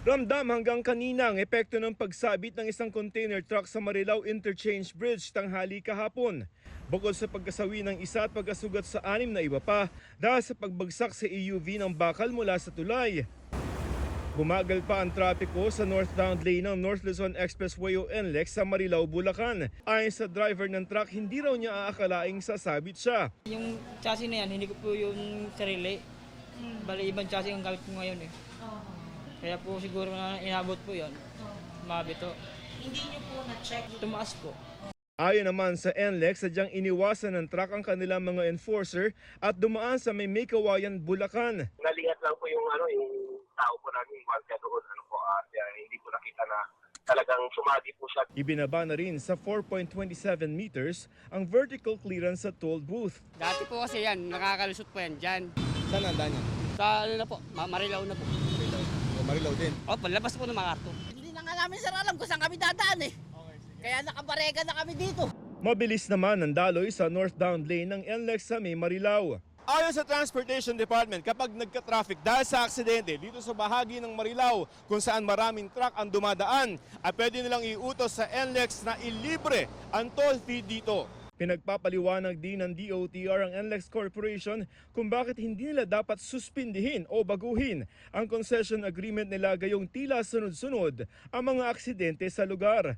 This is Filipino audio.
Ramdam hanggang kanina ang epekto ng pagsabit ng isang container truck sa Marilao Interchange Bridge tanghali kahapon. Bukod sa pagkasawi ng isa at pagkasugat sa 6 na iba pa dahil sa pagbagsak sa EUV ng bakal mula sa tulay. Bumagal pa ang trapiko sa northbound lane ng North Luzon Expressway o NLEX sa Marilao, Bulacan. Ayon sa driver ng truck, hindi raw niya aakalaing sasabit siya. Yung chassis na yan, hindi ko po yung sarili. Bali, ibang chassis ang gamit ko ngayon eh. Kaya po siguro na inabot po yun. Mabito. Hindi nyo po na-check? Tumaas po. Ayon naman sa NLEX, sadyang iniwasan ng truck ang kanilang mga enforcer at dumaan sa may Kawayan, Bulacan. Nalingat lang po yung tao po namin kaya doon kaya hindi po nakita na talagang sumagi po siya. Ibinaba na rin sa 4.27 meters ang vertical clearance sa toll booth. Dati po kasi yan, nakakalusot po yan dyan. Saan ang daan yan? Sa ano na po, Marilao na po. Marilaw din. O, palabas po ng Makarto. Hindi na nga namin sir alam kung saan kami dadaan eh. Kaya nakabarega na kami dito. Mabilis naman ang daloy sa northbound lane ng NLEX sa may Marilao. Ayon sa Transportation Department, kapag nagka-traffic dahil sa aksidente dito sa bahagi ng Marilao kung saan maraming truck ang dumadaan, ay pwede nilang iutos sa NLEX na ilibre ang toll fee dito. Pinagpapaliwanag din ng DOTR ang NLEX Corporation kung bakit hindi nila dapat suspindihin o baguhin ang concession agreement nila gayong tila sunod-sunod ang mga aksidente sa lugar.